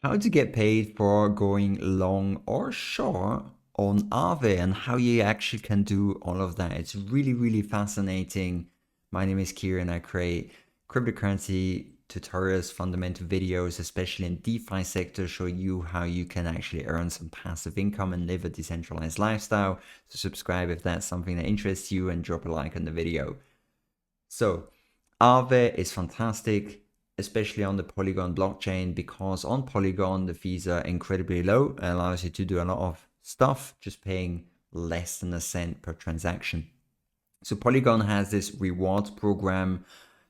How to get paid for going long or short on Aave and how you actually can do all of that. It's really, really fascinating. My name is Kieran. I create cryptocurrency tutorials, fundamental videos, especially in DeFi sector, show you how you can actually earn some passive income and live a decentralized lifestyle. So subscribe if that's something that interests you and drop a like on the video. So Aave is fantastic, especially on the Polygon blockchain, because on Polygon, the fees are incredibly low. It allows you to do a lot of stuff, just paying less than a cent per transaction. So Polygon has this rewards program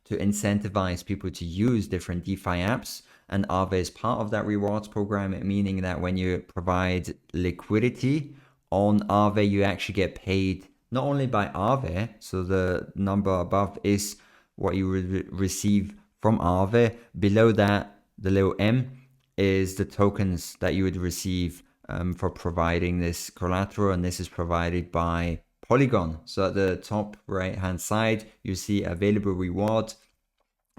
to incentivize people to use different DeFi apps. And Aave is part of that rewards program, meaning that when you provide liquidity on Aave, you actually get paid not only by Aave, so the number above is what you would receive from Aave. Below that, the little M is the tokens that you would receive for providing this collateral, and this is provided by Polygon. So at the top right hand side, you see available reward.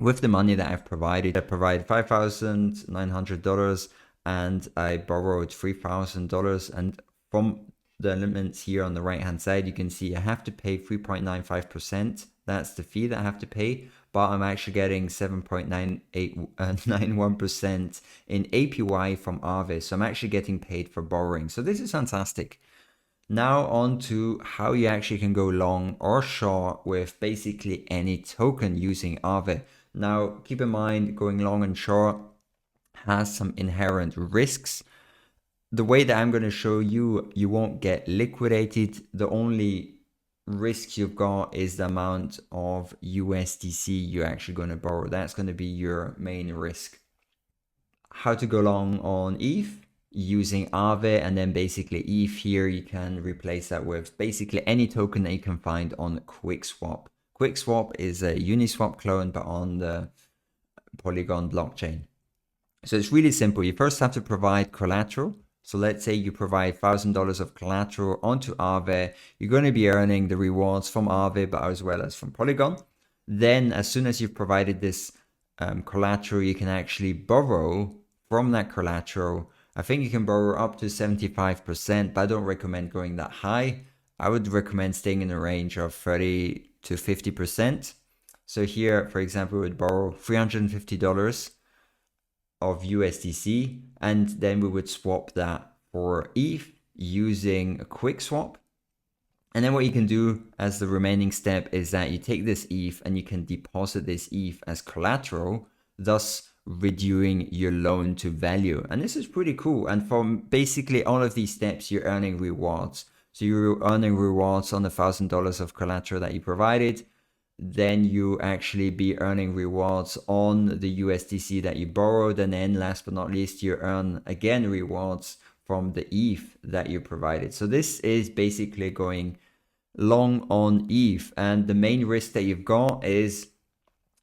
With the money that I've provided, I provided $5,900 and I borrowed $3,000. And from the elements here on the right hand side, you can see I have to pay 3.95%. That's the fee that I have to pay, but I'm actually getting 7.91% in APY from Aave. So I'm actually getting paid for borrowing. So this is fantastic. Now on to how you actually can go long or short with basically any token using Aave. Now, keep in mind, going long and short has some inherent risks. The way that I'm going to show you, you won't get liquidated. The only risk you've got is the amount of USDC you're actually going to borrow. That's going to be your main risk. How to go long on ETH using Aave, and then basically ETH here, you can replace that with basically any token that you can find on QuickSwap. QuickSwap is a Uniswap clone, but on the Polygon blockchain. So it's really simple. You first have to provide collateral. So let's say you provide $1,000 of collateral onto Aave. You're going to be earning the rewards from Aave, but as well as from Polygon. Then as soon as you've provided this collateral, you can actually borrow from that collateral. I think you can borrow up to 75%, but I don't recommend going that high. I would recommend staying in the range of 30 to 50%. So here, for example, we would borrow $350 of USDC, and then we would swap that for ETH using a QuickSwap. And then what you can do as the remaining step is that you take this ETH and you can deposit this ETH as collateral, thus reducing your loan to value. And this is pretty cool. And from basically all of these steps, you're earning rewards. So you're earning rewards on the $1,000 of collateral that you provided. Then you actually be earning rewards on the USDC that you borrowed. And then last but not least, you earn again rewards from the ETH that you provided. So this is basically going long on ETH. And the main risk that you've got is,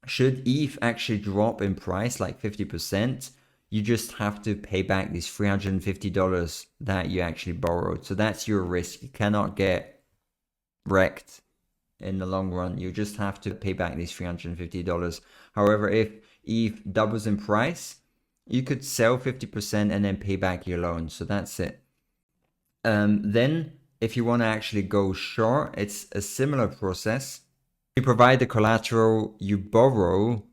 should ETH actually drop in price like 50%, you just have to pay back these $350 that you actually borrowed. So that's your risk. You cannot get wrecked in the long run. You just have to pay back these $350. However, if ETH doubles in price, you could sell 50% and then pay back your loan. So that's it. Then if you want to actually go short, it's a similar process. You provide the collateral, you borrow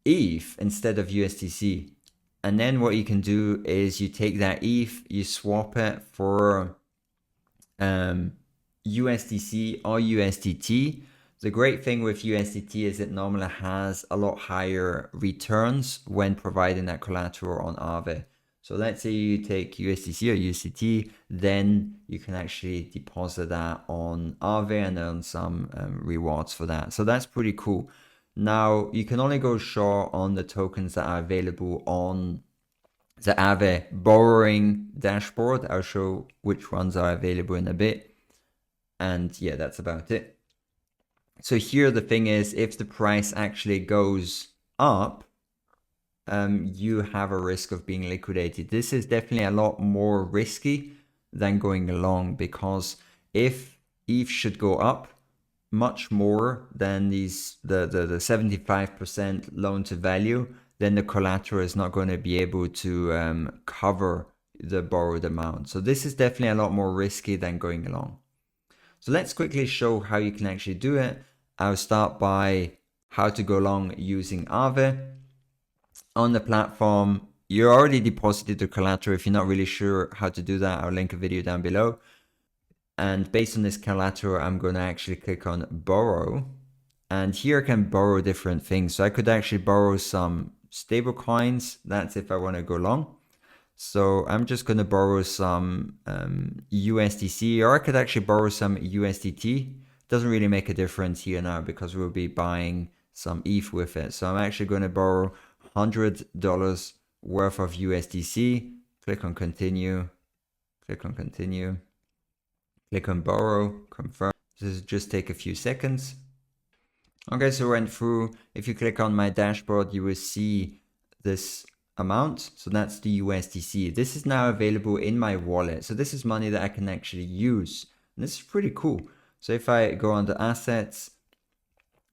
ETH instead of USDC. And then what you can do is you take that ETH, you swap it for USDC or USDT. The great thing with USDT is it normally has a lot higher returns when providing that collateral on Aave. So let's say you take USDC or USDT, then you can actually deposit that on Aave and earn some rewards for that. So that's pretty cool. Now, you can only go short on the tokens that are available on the Aave borrowing dashboard. I'll show which ones are available in a bit. And yeah, that's about it. So here the thing is, if the price actually goes up, you have a risk of being liquidated. This is definitely a lot more risky than going long, because if ETH should go up much more than the 75% loan to value, then the collateral is not going to be able to cover the borrowed amount. So this is definitely a lot more risky than going long. So let's quickly show how you can actually do it. I'll start by how to go long using Aave. On the platform, you already deposited the collateral. If you're not really sure how to do that, I'll link a video down below. And based on this collateral, I'm going to actually click on borrow. And here I can borrow different things. So I could actually borrow some stable coins. That's if I want to go long. So I'm just going to borrow some USDC, or I could actually borrow some USDT. Doesn't really make a difference here now because we'll be buying some ETH with it. So I'm actually going to borrow $100 worth of USDC. Click on continue, click on continue, click on borrow, confirm. This will just take a few seconds. Okay, so we went through. If you click on my dashboard, you will see this amount. So that's the USDC. This is now available in my wallet. So this is money that I can actually use. And this is pretty cool. So if I go under assets,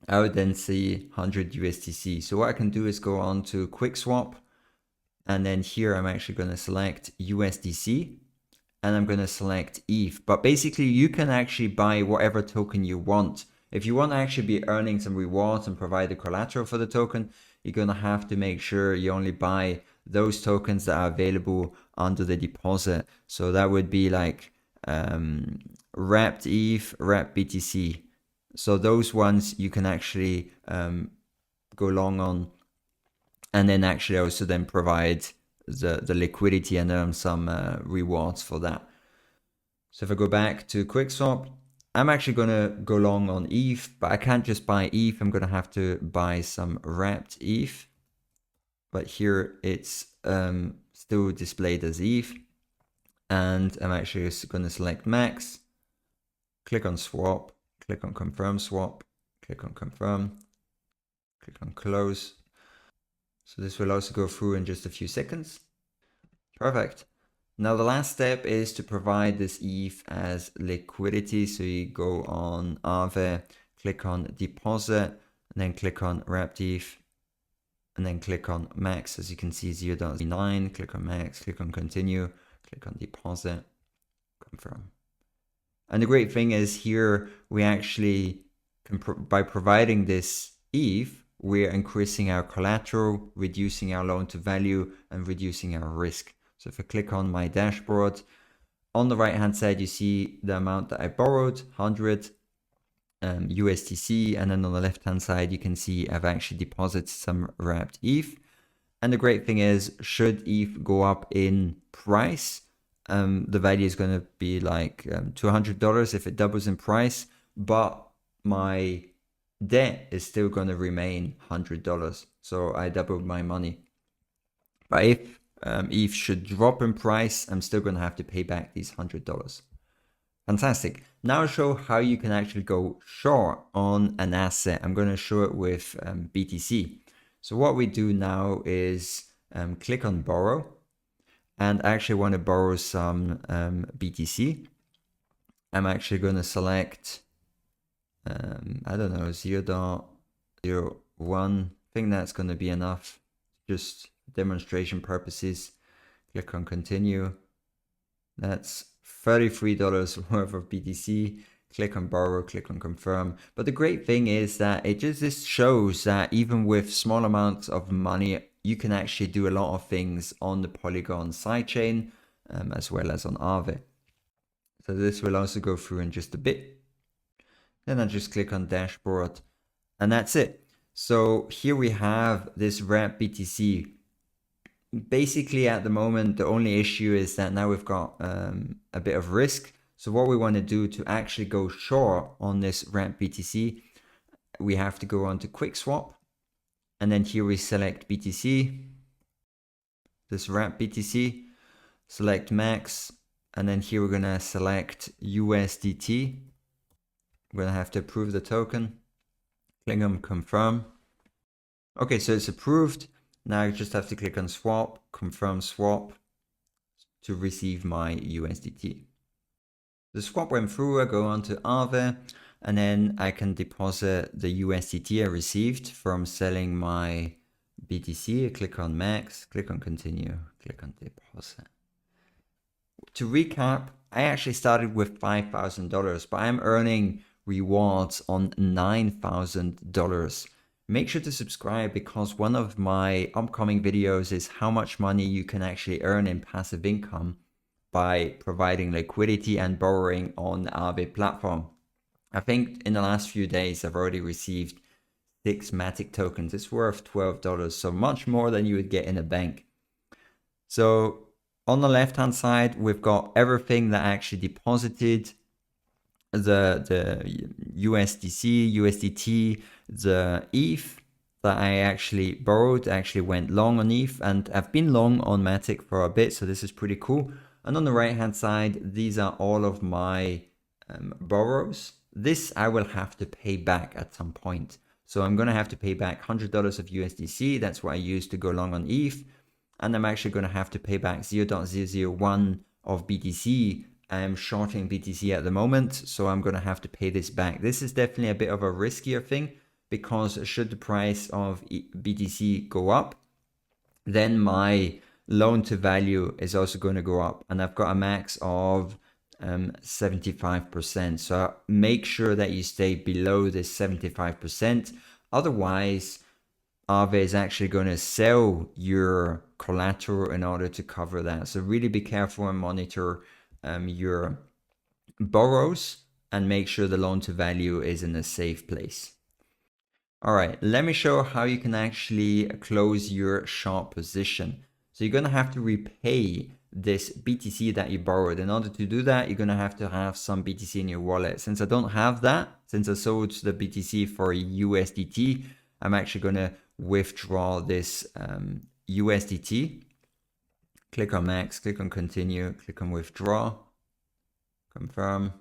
I would then see 100 USDC. So what I can do is go on to QuickSwap. And then here I'm actually going to select USDC. And I'm going to select ETH. But basically you can actually buy whatever token you want. If you want to actually be earning some rewards and provide the collateral for the token, you're going to have to make sure you only buy those tokens that are available under the deposit. So that would be like wrapped ETH, wrapped BTC. So those ones you can actually go long on, and then actually also then provide the liquidity and earn some rewards for that. So if I go back to QuickSwap, I'm actually going to go long on ETH, but I can't just buy ETH. I'm going to have to buy some wrapped ETH. But here it's still displayed as ETH. And I'm actually just going to select max, click on swap, click on confirm swap, click on confirm, click on close. So this will also go through in just a few seconds. Perfect. Now the last step is to provide this ETH as liquidity. So you go on Aave, click on deposit, and then click on wrapped ETH, and then click on max. As you can see, 0.09, click on max, click on continue, click on deposit, confirm. And the great thing is here, we actually can, by providing this ETH, we're increasing our collateral, reducing our loan to value, and reducing our risk. So if I click on my dashboard, on the right hand side, you see the amount that I borrowed, 100 USDC. And then on the left hand side, you can see I've actually deposited some wrapped ETH. And the great thing is, should ETH go up in price, the value is going to be like $200 if it doubles in price. But my debt is still going to remain $100. So I doubled my money. But if ETH should drop in price, I'm still going to have to pay back these $100. Fantastic. Now I'll show how you can actually go short on an asset. I'm going to show it with BTC. So what we do now is click on borrow. And I actually want to borrow some BTC. I'm actually going to select, I don't know, 0.01. I think that's going to be enough. Just demonstration purposes. Click on continue. That's $33 worth of BTC. Click on borrow, click on confirm. But the great thing is that it just shows that even with small amounts of money, you can actually do a lot of things on the Polygon sidechain as well as on Aave. So this will also go through in just a bit. Then I just click on dashboard and that's it. So here we have this wrapped BTC. Basically at the moment, the only issue is that now we've got a bit of risk. So what we want to do to actually go short on this wrapped BTC, we have to go on to QuickSwap. And then here we select BTC, this wrapped BTC, select max. And then here we're going to select USDT. We're going to have to approve the token. Click on confirm. Okay, so it's approved. Now I just have to click on swap, confirm swap to receive my USDT. The swap went through. I go on to Aave and then I can deposit the USDT I received from selling my BTC, click on max, click on continue, click on deposit. To recap, I actually started with $5,000, but I'm earning rewards on $9,000. Make sure to subscribe because one of my upcoming videos is how much money you can actually earn in passive income by providing liquidity and borrowing on the Aave platform. I think in the last few days, I've already received 6 Matic tokens. It's worth $12, so much more than you would get in a bank. So on the left hand side, we've got everything that actually deposited, the USDC, USDT, the ETH that I actually borrowed, actually went long on ETH, and I've been long on Matic for a bit, so this is pretty cool. And on the right hand side, these are all of my borrows. This I will have to pay back at some point. So I'm going to have to pay back $100 of USDC. That's what I used to go long on ETH. And I'm actually going to have to pay back 0.001 of BTC. I'm shorting BTC at the moment, so I'm going to have to pay this back. This is definitely a bit of a riskier thing because should the price of BTC go up, then my loan to value is also going to go up. And I've got a max of 75%. So make sure that you stay below this 75%. Otherwise, Aave is actually going to sell your collateral in order to cover that. So really be careful and monitor your borrows and make sure the loan to value is in a safe place. All right, let me show how you can actually close your short position. So you're going to have to repay this BTC that you borrowed. In order to do that, you're going to have some BTC in your wallet. Since I don't have that, since I sold the BTC for USDT, I'm actually going to withdraw this USDT. Click on max, click on continue, click on withdraw, confirm.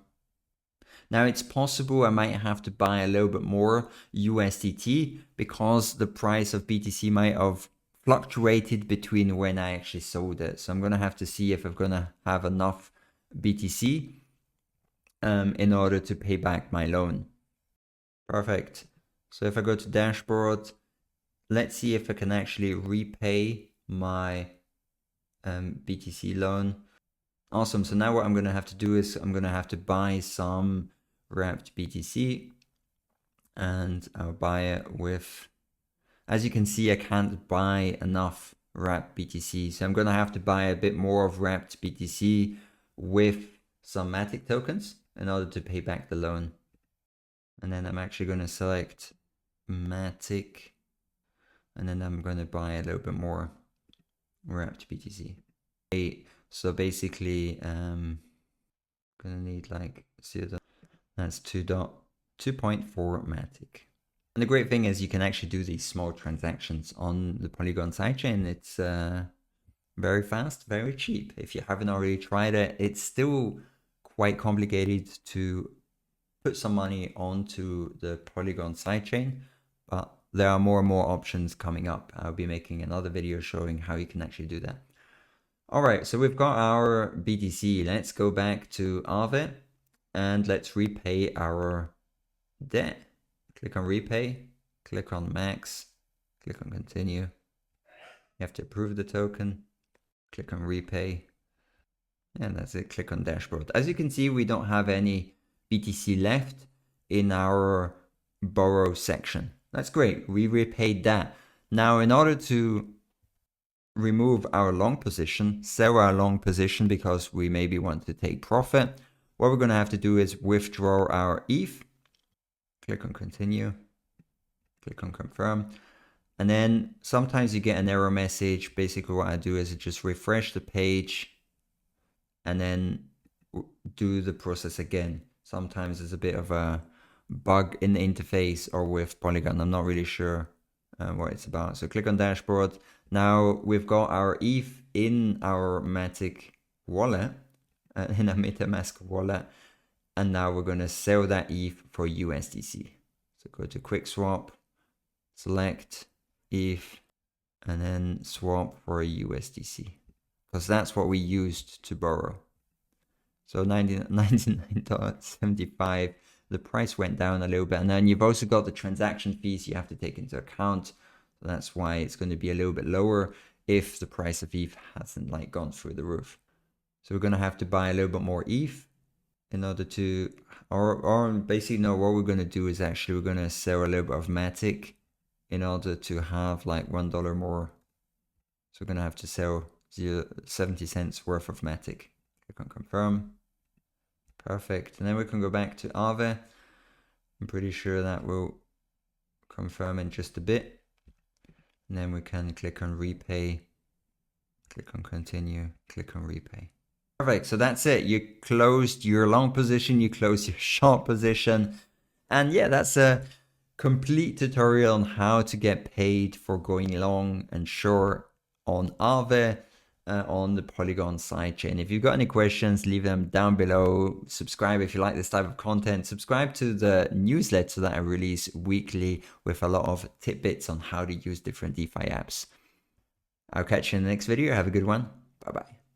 Now it's possible I might have to buy a little bit more USDT because the price of BTC might have fluctuated between when I actually sold it. So I'm going to have to see if I'm going to have enough BTC in order to pay back my loan. Perfect. So if I go to dashboard, let's see if I can actually repay my BTC loan. Awesome. So now what I'm going to have to do is I'm going to have to buy some wrapped BTC, and I'll buy it with, as you can see, I can't buy enough wrapped BTC. So I'm going to have to buy a bit more of wrapped BTC with some Matic tokens in order to pay back the loan. And then I'm actually going to select Matic, and then I'm going to buy a little bit more wrapped BTC. So basically, I'm going to need like 0. That's 2.4 Matic. And the great thing is you can actually do these small transactions on the Polygon sidechain. It's very fast, very cheap. If you haven't already tried it, it's still quite complicated to put some money onto the Polygon sidechain, but there are more and more options coming up. I'll be making another video showing how you can actually do that. All right, so we've got our BTC. Let's go back to Aave and let's repay our debt. Click on repay, click on max, click on continue. You have to approve the token, click on repay, and that's it. Click on dashboard. As you can see, we don't have any BTC left in our borrow section. That's great. We repaid that. Now, in order to remove our long position, sell our long position because we maybe want to take profit, what we're going to have to do is withdraw our ETH. Click on continue, click on confirm. And then sometimes you get an error message. Basically what I do is I just refresh the page and then do the process again. Sometimes there's a bit of a bug in the interface or with Polygon. I'm not really sure what it's about. So click on dashboard. Now we've got our ETH in our Matic wallet, in a MetaMask wallet. And now we're going to sell that ETH for USDC. So go to quick swap, select ETH, and then swap for a USDC. Because that's what we used to borrow. So $99.75. The price went down a little bit. And then you've also got the transaction fees you have to take into account. So that's why it's going to be a little bit lower if the price of ETH hasn't like gone through the roof. So we're going to have to buy a little bit more ETH in order to, or basically no, what we're going to do is actually we're going to sell a little bit of Matic in order to have like $1 more. So we're going to have to sell 70 cents worth of Matic. Click on confirm. Perfect. And then we can go back to Aave. I'm pretty sure that will confirm in just a bit. And then we can click on repay, click on continue, click on repay. Perfect. So that's it. You closed your long position, you closed your short position. And yeah, that's a complete tutorial on how to get paid for going long and short on Aave. On the Polygon sidechain. If you've got any questions, leave them down below. Subscribe if you like this type of content. Subscribe to the newsletter that I release weekly with a lot of tidbits on how to use different DeFi apps. I'll catch you in the next video. Have a good one. Bye-bye.